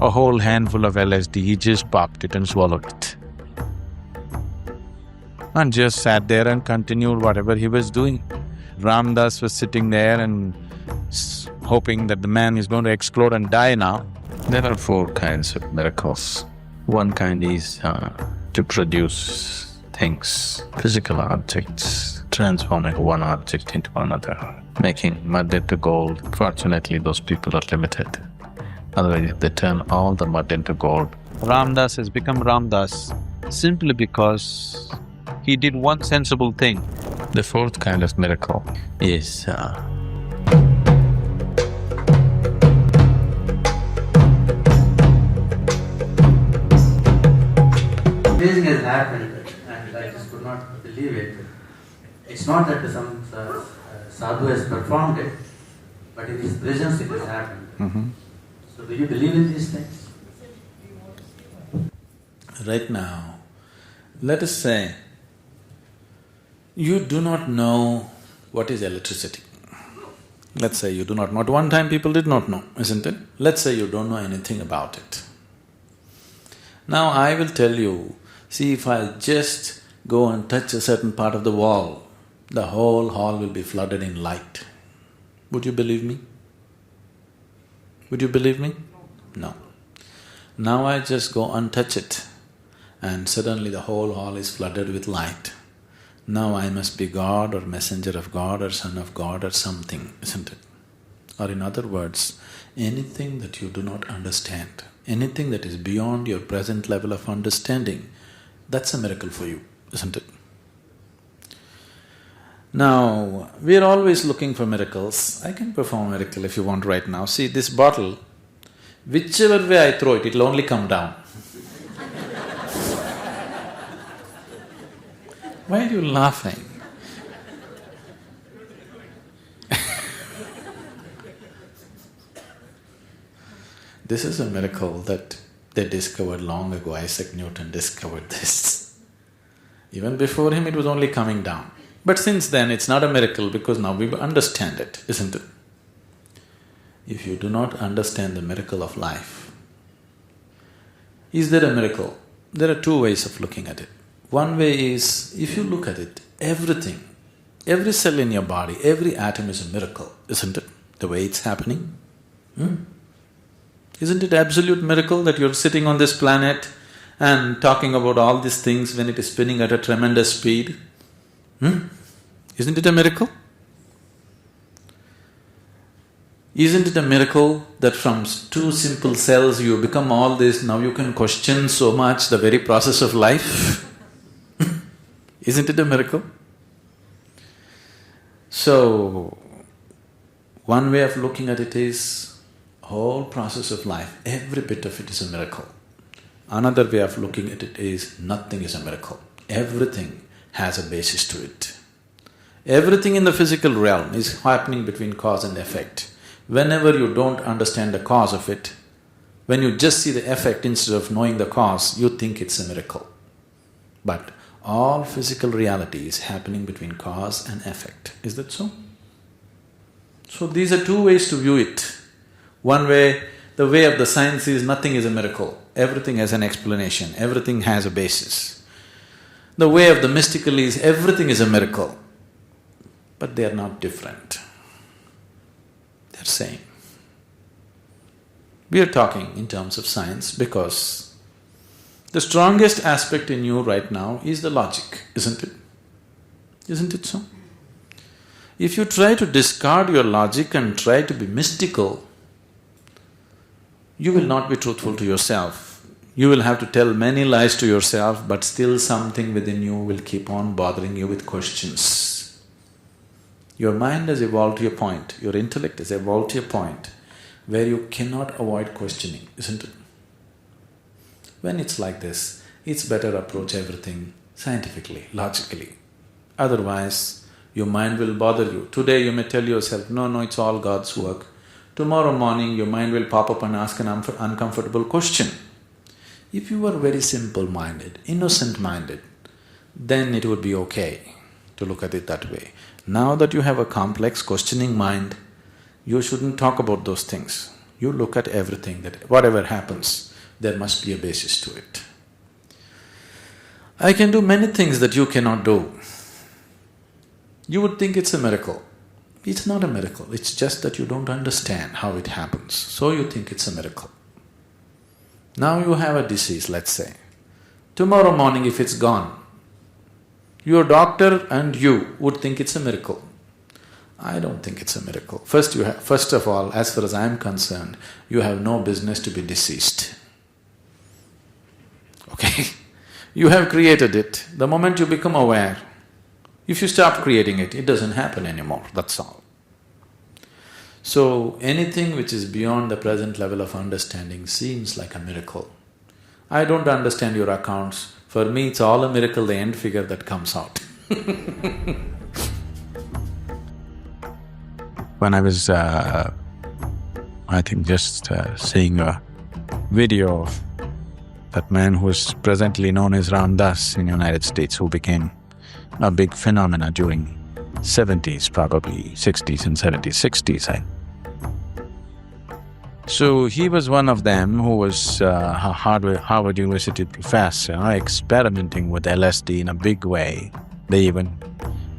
a whole handful of LSD, he just popped it and swallowed it. And just sat there and continued whatever he was doing. Ramdas was sitting there and hoping that the man is going to explode and die now. There are four kinds of miracles. One kind is to produce things, physical objects, transforming one object into another, making mud into gold. Fortunately, those people are limited. Otherwise, they turn all the mud into gold. Ramdas has become Ramdas simply because he did one sensible thing. The fourth kind of miracle is amazing has happened and I just could not believe it. It's not that some sadhu has performed it, but in his presence it has happened. So do you believe in these things? Right now, let us say, you do not know what is electricity. Let's say you do not know. At one time people did not know, isn't it? Let's say you don't know anything about it. Now I will tell you, see, if I just go and touch a certain part of the wall, the whole hall will be flooded in light. Would you believe me? Would you believe me? No. Now I just go and touch it, and suddenly the whole hall is flooded with light. Now I must be God or messenger of God or son of God or something, isn't it? Or in other words, anything that you do not understand, anything that is beyond your present level of understanding, that's a miracle for you, isn't it? Now, we are always looking for miracles. I can perform a miracle if you want right now. See, this bottle, whichever way I throw it, it'll only come down. Why are you laughing? This is a miracle that they discovered long ago. Isaac Newton discovered this. Even before him, it was only coming down. But since then, it's not a miracle because now we understand it, isn't it? If you do not understand the miracle of life, is there a miracle? There are two ways of looking at it. One way is, if you look at it, everything, every cell in your body, every atom is a miracle, isn't it? The way it's happening. Isn't it absolute miracle that you're sitting on this planet and talking about all these things when it is spinning at a tremendous speed? Isn't it a miracle? Isn't it a miracle that from two simple cells you become all this, now you can question so much the very process of life? Isn't it a miracle? So, one way of looking at it is, whole process of life, every bit of it is a miracle. Another way of looking at it is, nothing is a miracle. Everything has a basis to it. Everything in the physical realm is happening between cause and effect. Whenever you don't understand the cause of it, when you just see the effect instead of knowing the cause, you think it's a miracle. But all physical reality is happening between cause and effect. Is that so? So these are two ways to view it. One way, the way of the science is nothing is a miracle, everything has an explanation, everything has a basis. The way of the mystical is everything is a miracle, but they are not different. They're same. We are talking in terms of science because the strongest aspect in you right now is the logic, isn't it? Isn't it so? If you try to discard your logic and try to be mystical, you will not be truthful to yourself. You will have to tell many lies to yourself, but still something within you will keep on bothering you with questions. Your mind has evolved to a point, your intellect has evolved to a point where you cannot avoid questioning, isn't it? When it's like this, it's better approach everything scientifically, logically. Otherwise, your mind will bother you. Today you may tell yourself, no, it's all God's work. Tomorrow morning your mind will pop up and ask an uncomfortable question. If you were very simple-minded, innocent-minded, then it would be okay to look at it that way. Now that you have a complex, questioning mind, you shouldn't talk about those things. You look at everything that whatever happens, there must be a basis to it. I can do many things that you cannot do. You would think it's a miracle. It's not a miracle, it's just that you don't understand how it happens, so you think it's a miracle. Now you have a disease, let's say. Tomorrow morning if it's gone, your doctor and you would think it's a miracle. I don't think it's a miracle. First of all, as far as I'm concerned, you have no business to be deceased. Okay? You have created it. The moment you become aware, if you stop creating it, it doesn't happen anymore, that's all. So, anything which is beyond the present level of understanding seems like a miracle. I don't understand your accounts. For me, it's all a miracle, the end figure that comes out. When I was, seeing a video of that man who is presently known as Ram Dass in the United States, who became a big phenomena during 70s, probably 60s and 70s, 60s. So he was one of them who was a Harvard University professor experimenting with LSD in a big way. They even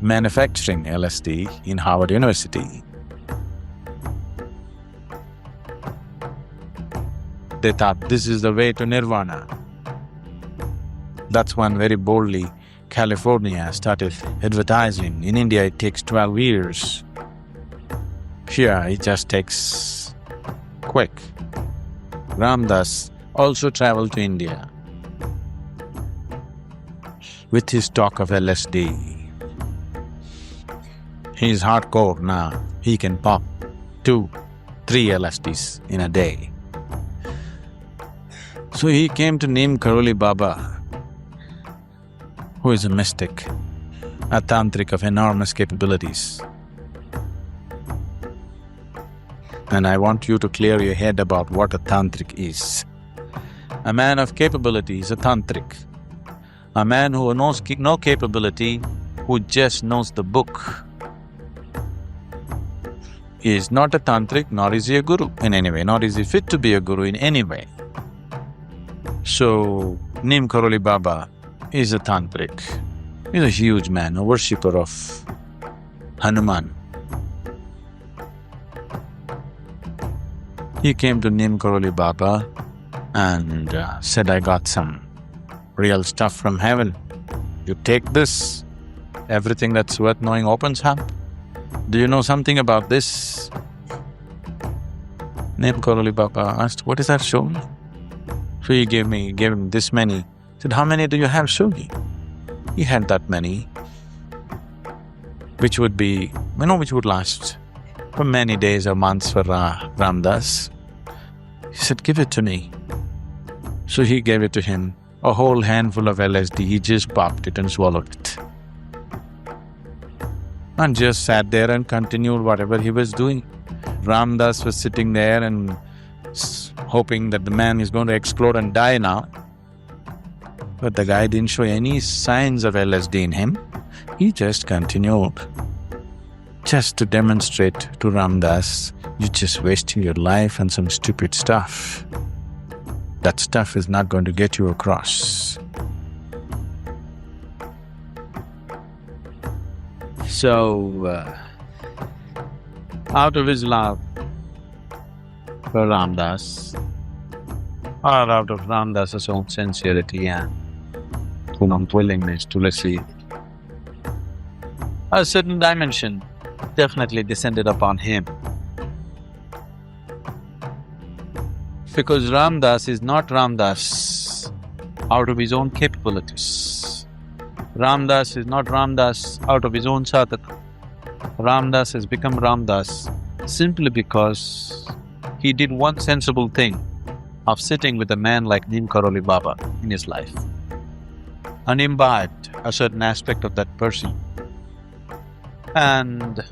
manufacturing LSD in Harvard University. They thought this is the way to nirvana. That's when very boldly California started advertising. In India it takes 12 years. Here it just takes quick. Ram Dass also traveled to India with his talk of LSD. He's hardcore now. He can pop 2, 3 LSDs in a day. So he came to Neem Karoli Baba, who is a mystic, a tantric of enormous capabilities. And I want you to clear your head about what a tantric is. A man of capability is a tantric. A man who knows no capability, who just knows the book, is not a tantric, nor is he a guru in any way, nor is he fit to be a guru in any way. So, Neem Karoli Baba is a tantric. He's a huge man, a worshipper of Hanuman. He came to Neem Karoli Baba and said, I got some real stuff from heaven. You take this, everything that's worth knowing opens up. Do you know something about this? Neem Karoli Baba asked, what is that, show me? So he gave him this many. Said, how many do you have, show me? He had that many, which would last for many days or months for Ram Dass. He said, give it to me. So he gave it to him, a whole handful of LSD, he just popped it and swallowed it. And just sat there and continued whatever he was doing. Ram Dass was sitting there and hoping that the man is going to explode and die now. But the guy didn't show any signs of LSD in him. He just continued, just to demonstrate to Ram Dass, you're just wasting your life on some stupid stuff. That stuff is not going to get you across. So, out of his love for Ram Dass, or out of Ram Dass's own sincerity and willingness to receive, a certain dimension definitely descended upon him. Because Ram Dass is not Ram Dass out of his own capabilities. Ram Dass is not Ram Dass out of his own sadhana. Ram Dass has become Ram Dass simply because he did one sensible thing of sitting with a man like Neem Karoli Baba in his life and imbibed a certain aspect of that person. And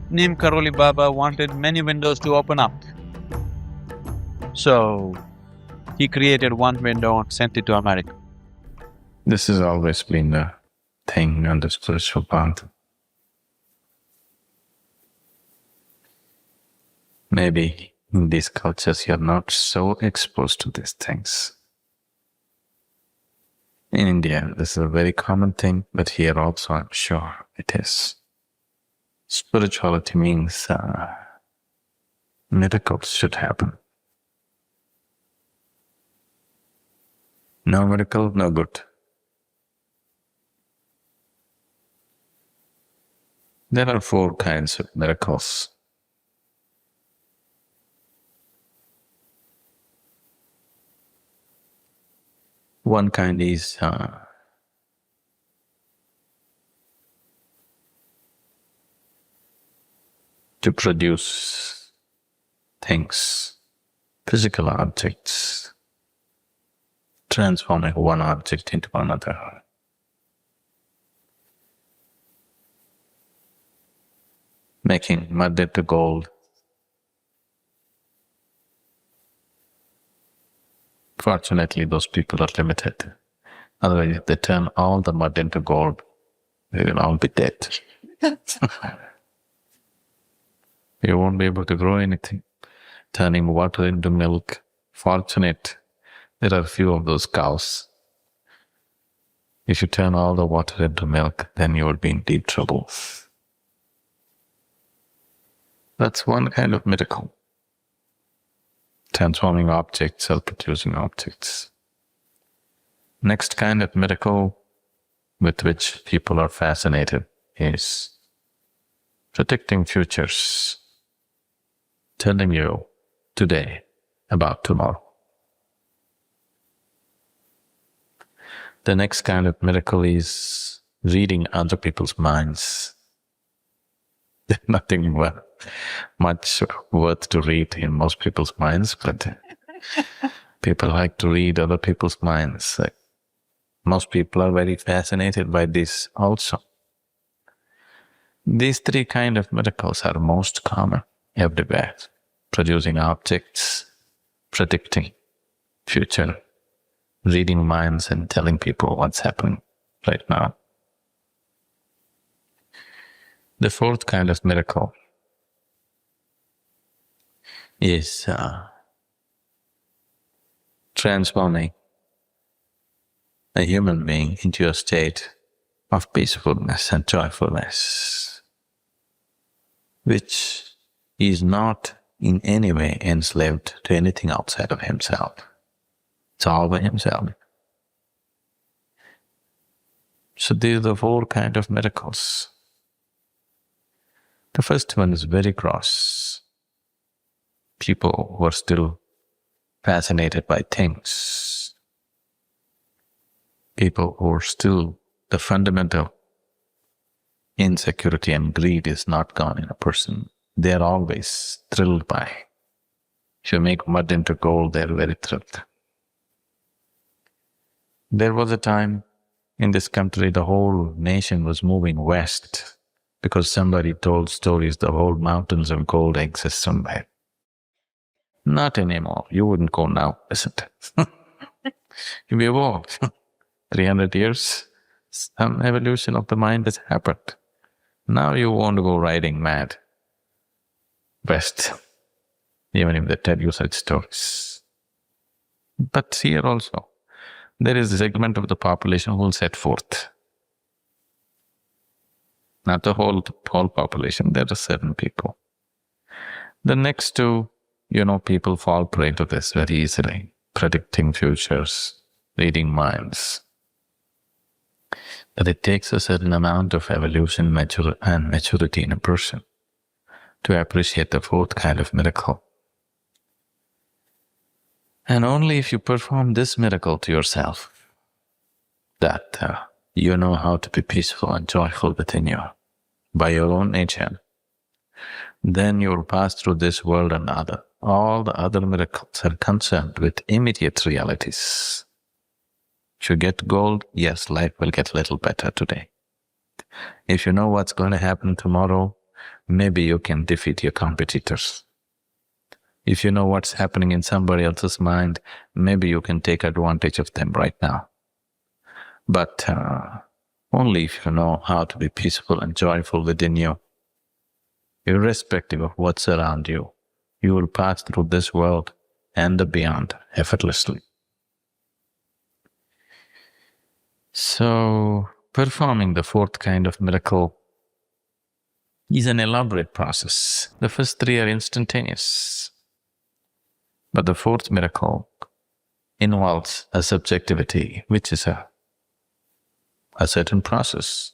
Neem Karoli Baba wanted many windows to open up. So, he created one window and sent it to America. This has always been the thing on the spiritual path. Maybe In these cultures, you're not so exposed to these things. In India, this is a very common thing, but here also I'm sure it is. Spirituality means miracles should happen. No miracle, no good. There are 4 kinds of miracles. One kind is to produce things, physical objects, transforming one object into another. Making mud into gold. Fortunately, those people are limited. Otherwise, if they turn all the mud into gold, they will all be dead. You won't be able to grow anything. Turning water into milk, fortunate, there are few of those cows. If you turn all the water into milk, then you will be in deep trouble. That's one kind of miracle. Transforming objects or producing objects. Next kind of miracle with which people are fascinated is predicting futures, telling you today about tomorrow. The next kind of miracle is reading other people's minds. There's nothing much worth to read in most people's minds, but people like to read other people's minds. Most people are very fascinated by this also. These 3 kinds of miracles are most common everywhere. Producing objects, predicting future, reading minds and telling people what's happening right now. The 4th kind of miracle is transforming a human being into a state of peacefulness and joyfulness, which is not in any way enslaved to anything outside of himself. It's all by himself. So these are the 4 kinds of miracles. The first one is very gross. People who are still fascinated by things. People who are still, the fundamental insecurity and greed is not gone in a person. They are always thrilled by. If you make mud into gold, they are very thrilled. There was a time in this country the whole nation was moving west because somebody told stories the whole mountains of gold exist somewhere. Not anymore. You wouldn't go now, isn't it? You evolved. 300 years, some evolution of the mind has happened. Now you want to go riding mad west, even if they tell you such stories. But here also, there is a segment of the population who will set forth. Not the whole population, there are certain people. The next 2, people fall prey to this very easily. Predicting futures, reading minds. But it takes a certain amount of evolution and maturity in a person to appreciate the 4th kind of miracle. And only if you perform this miracle to yourself, that you know how to be peaceful and joyful within you, by your own nature, then you will pass through this world and all the other miracles are concerned with immediate realities. If you get gold, yes, life will get a little better today. If you know what's going to happen tomorrow, maybe you can defeat your competitors. If you know what's happening in somebody else's mind, maybe you can take advantage of them right now. But only if you know how to be peaceful and joyful within you, irrespective of what's around you, you will pass through this world and the beyond effortlessly. So, performing the fourth kind of miracle is an elaborate process. The first three are instantaneous, but the fourth miracle involves a subjectivity, which is a certain process,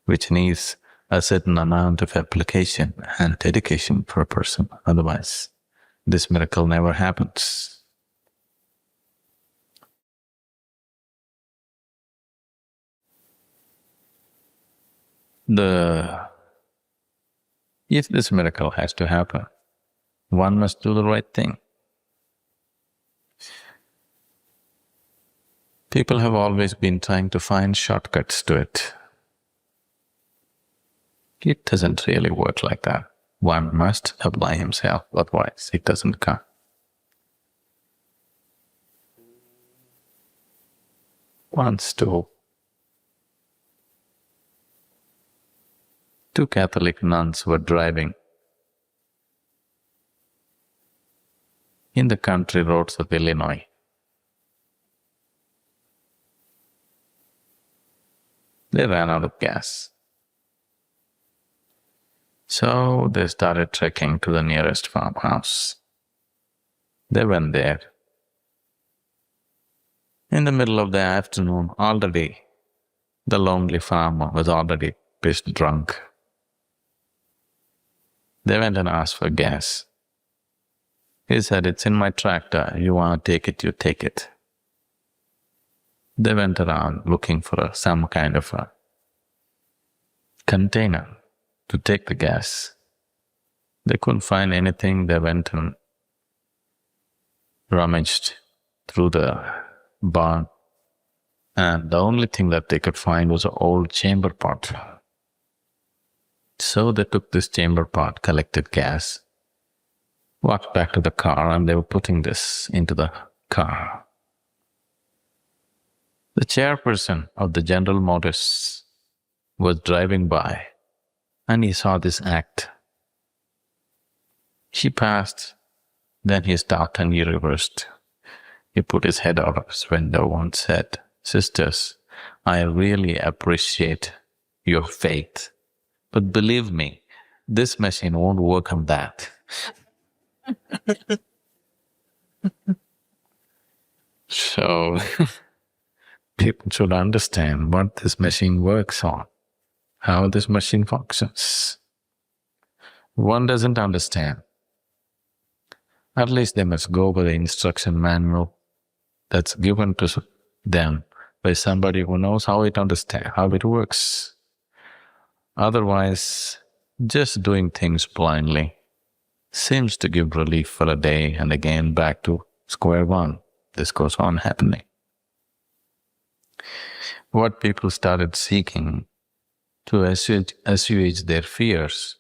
which needs a certain amount of application and dedication for a person. Otherwise, this miracle never happens. If this miracle has to happen, one must do the right thing. People have always been trying to find shortcuts to it. It doesn't really work like that. One must apply himself, otherwise it doesn't come. Once two Catholic nuns were driving in the country roads of Illinois. They ran out of gas. So they started trekking to the nearest farmhouse. They went there. In the middle of the afternoon, already the lonely farmer was already pissed drunk. They went and asked for gas. He said, "It's in my tractor. You want to take it, you take it." They went around looking for some kind of a container to take the gas. They couldn't find anything. They went and rummaged through the barn, and the only thing that they could find was an old chamber pot. So they took this chamber pot, collected gas, walked back to the car, and they were putting this into the car. The chairperson of the General Motors was driving by, and he saw this act. He passed, then he stopped and he reversed. He put his head out of his window and said, "Sisters, I really appreciate your faith, but believe me, this machine won't work on that." So, people should understand what this machine works on, how this machine functions. One doesn't understand. At least they must go by the instruction manual that's given to them by somebody who knows how it works. Otherwise, just doing things blindly seems to give relief for a day, and again back to square one. This goes on happening. What people started seeking to assuage their fears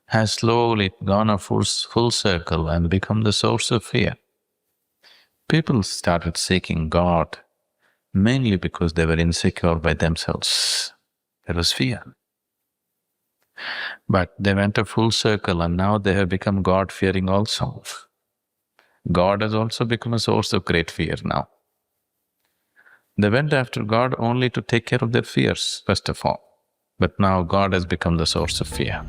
has slowly gone a full circle and become the source of fear. People started seeking God mainly because they were insecure by themselves. There was fear. But they went a full circle, and now they have become God-fearing also. God has also become a source of great fear now. They went after God only to take care of their fears, first of all. But now God has become the source of fear.